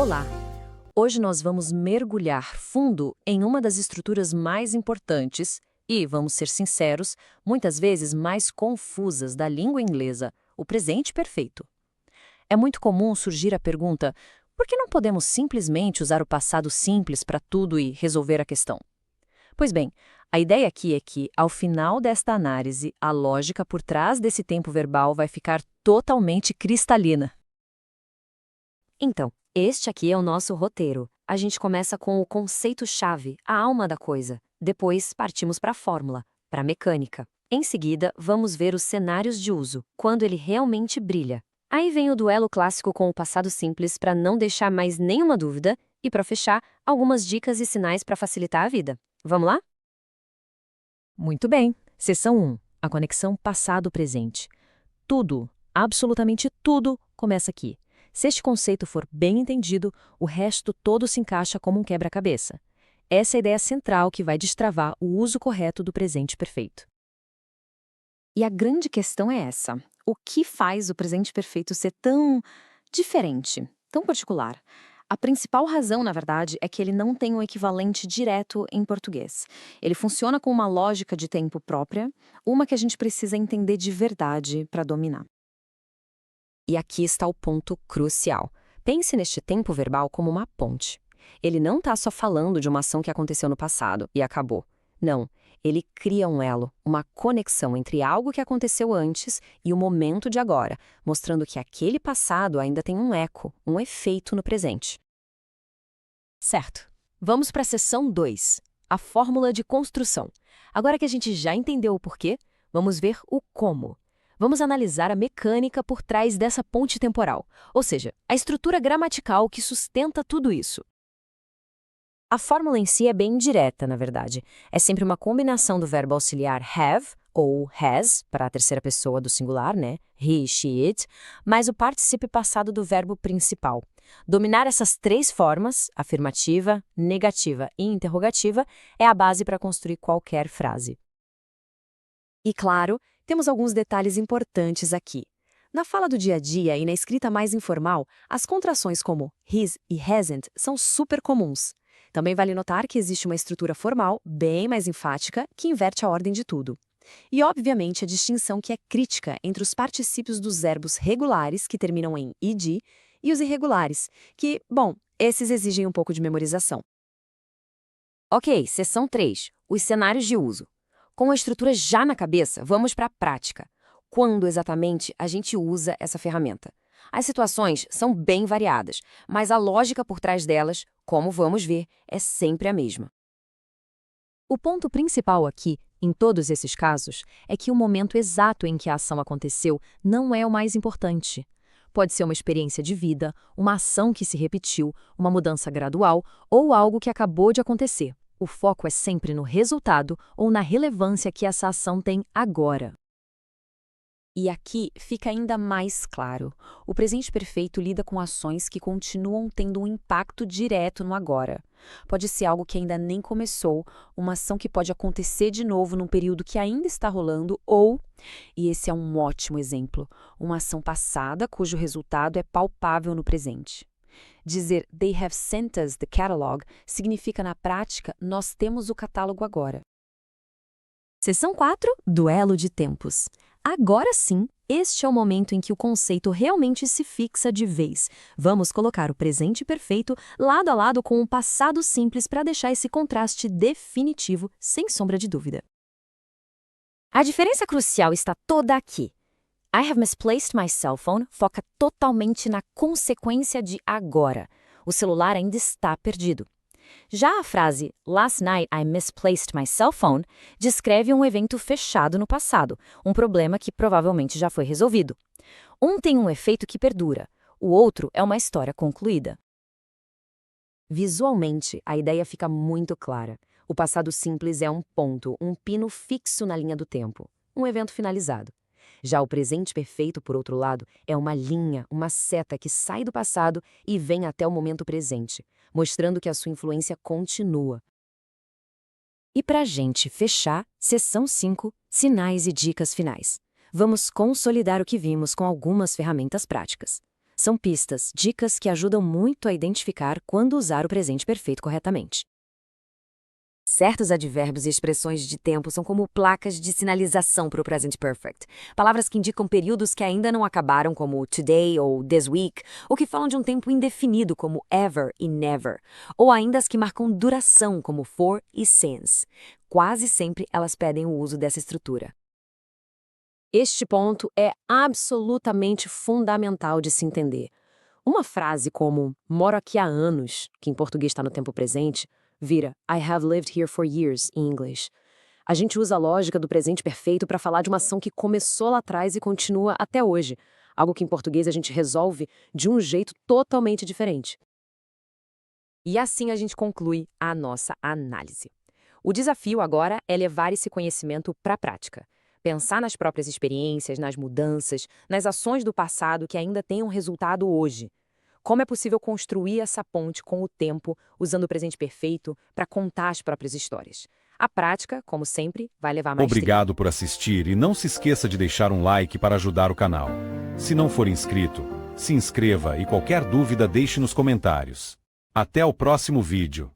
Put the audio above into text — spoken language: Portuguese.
Olá! Hoje nós vamos mergulhar fundo em uma das estruturas mais importantes e, vamos ser sinceros, muitas vezes mais confusas da língua inglesa, o presente perfeito. É muito comum surgir a pergunta: por que não podemos simplesmente usar o passado simples para tudo e resolver a questão? Pois bem, a ideia aqui é que, ao final desta análise, a lógica por trás desse tempo verbal vai ficar totalmente cristalina. Então, este aqui é o nosso roteiro. A gente começa com o conceito-chave, a alma da coisa. Depois, partimos para a fórmula, para a mecânica. Em seguida, vamos ver os cenários de uso, quando ele realmente brilha. Aí vem o duelo clássico com o passado simples para não deixar mais nenhuma dúvida e, para fechar, algumas dicas e sinais para facilitar a vida. Vamos lá? Muito bem. Seção 1. A conexão passado-presente. Tudo, absolutamente tudo, começa aqui. Se este conceito for bem entendido, o resto todo se encaixa como um quebra-cabeça. Essa é a ideia central que vai destravar o uso correto do presente perfeito. E a grande questão é essa: o que faz o presente perfeito ser tão diferente, tão particular? A principal razão, na verdade, é que ele não tem um equivalente direto em português. Ele funciona com uma lógica de tempo própria, uma que a gente precisa entender de verdade para dominar. E aqui está o ponto crucial. Pense neste tempo verbal como uma ponte. Ele não está só falando de uma ação que aconteceu no passado e acabou. Não, ele cria um elo, uma conexão entre algo que aconteceu antes e o momento de agora, mostrando que aquele passado ainda tem um eco, um efeito no presente. Certo. Vamos para a seção 2, a fórmula de construção. Agora que a gente já entendeu o porquê, vamos ver o como. Vamos analisar a mecânica por trás dessa ponte temporal, ou seja, a estrutura gramatical que sustenta tudo isso. A fórmula em si é bem direta, na verdade. É sempre uma combinação do verbo auxiliar have, ou has, para a terceira pessoa do singular, né? He, she, it, mais o particípio passado do verbo principal. Dominar essas três formas, afirmativa, negativa e interrogativa, é a base para construir qualquer frase. E claro, temos alguns detalhes importantes aqui. Na fala do dia a dia e na escrita mais informal, as contrações como his e hasn't são super comuns. Também vale notar que existe uma estrutura formal, bem mais enfática, que inverte a ordem de tudo. E, obviamente, a distinção que é crítica entre os particípios dos verbos regulares, que terminam em ed, e os irregulares, que, bom, esses exigem um pouco de memorização. Ok, seção 3. Os cenários de uso. Com a estrutura já na cabeça, vamos para a prática. Quando exatamente a gente usa essa ferramenta? As situações são bem variadas, mas a lógica por trás delas, como vamos ver, é sempre a mesma. O ponto principal aqui, em todos esses casos, é que o momento exato em que a ação aconteceu não é o mais importante. Pode ser uma experiência de vida, uma ação que se repetiu, uma mudança gradual ou algo que acabou de acontecer. O foco é sempre no resultado ou na relevância que essa ação tem agora. E aqui fica ainda mais claro. O presente perfeito lida com ações que continuam tendo um impacto direto no agora. Pode ser algo que ainda nem começou, uma ação que pode acontecer de novo num período que ainda está rolando, ou, e esse é um ótimo exemplo, uma ação passada cujo resultado é palpável no presente. Dizer "They have sent us the catalog" significa, na prática, nós temos o catálogo agora. Seção 4. Duelo de tempos. Agora sim, este é o momento em que o conceito realmente se fixa de vez. Vamos colocar o presente perfeito lado a lado com o passado simples para deixar esse contraste definitivo, sem sombra de dúvida. A diferença crucial está toda aqui. I have misplaced my cell phone foca totalmente na consequência de agora. O celular ainda está perdido. Já a frase Last night I misplaced my cell phone descreve um evento fechado no passado, um problema que provavelmente já foi resolvido. Um tem um efeito que perdura, o outro é uma história concluída. Visualmente, a ideia fica muito clara. O passado simples é um ponto, um pino fixo na linha do tempo, um evento finalizado. Já o presente perfeito, por outro lado, é uma linha, uma seta que sai do passado e vem até o momento presente, mostrando que a sua influência continua. E para a gente fechar, seção 5, sinais e dicas finais. Vamos consolidar o que vimos com algumas ferramentas práticas. São pistas, dicas que ajudam muito a identificar quando usar o presente perfeito corretamente. Certos advérbios e expressões de tempo são como placas de sinalização para o present perfect. Palavras que indicam períodos que ainda não acabaram, como today ou this week, ou que falam de um tempo indefinido, como ever e never, ou ainda as que marcam duração, como for e since. Quase sempre elas pedem o uso dessa estrutura. Este ponto é absolutamente fundamental de se entender. Uma frase como moro aqui há anos, que em português está no tempo presente, vira I have lived here for years em inglês. A gente usa a lógica do presente perfeito para falar de uma ação que começou lá atrás e continua até hoje, algo que em português a gente resolve de um jeito totalmente diferente. E assim a gente conclui a nossa análise. O desafio agora é levar esse conhecimento para a prática. Pensar nas próprias experiências, nas mudanças, nas ações do passado que ainda têm um resultado hoje. Como é possível construir essa ponte com o tempo, usando o presente perfeito, para contar as próprias histórias? A prática, como sempre, vai levar mais tempo. Obrigado por assistir e não se esqueça de deixar um like para ajudar o canal. Se não for inscrito, se inscreva e qualquer dúvida deixe nos comentários. Até o próximo vídeo.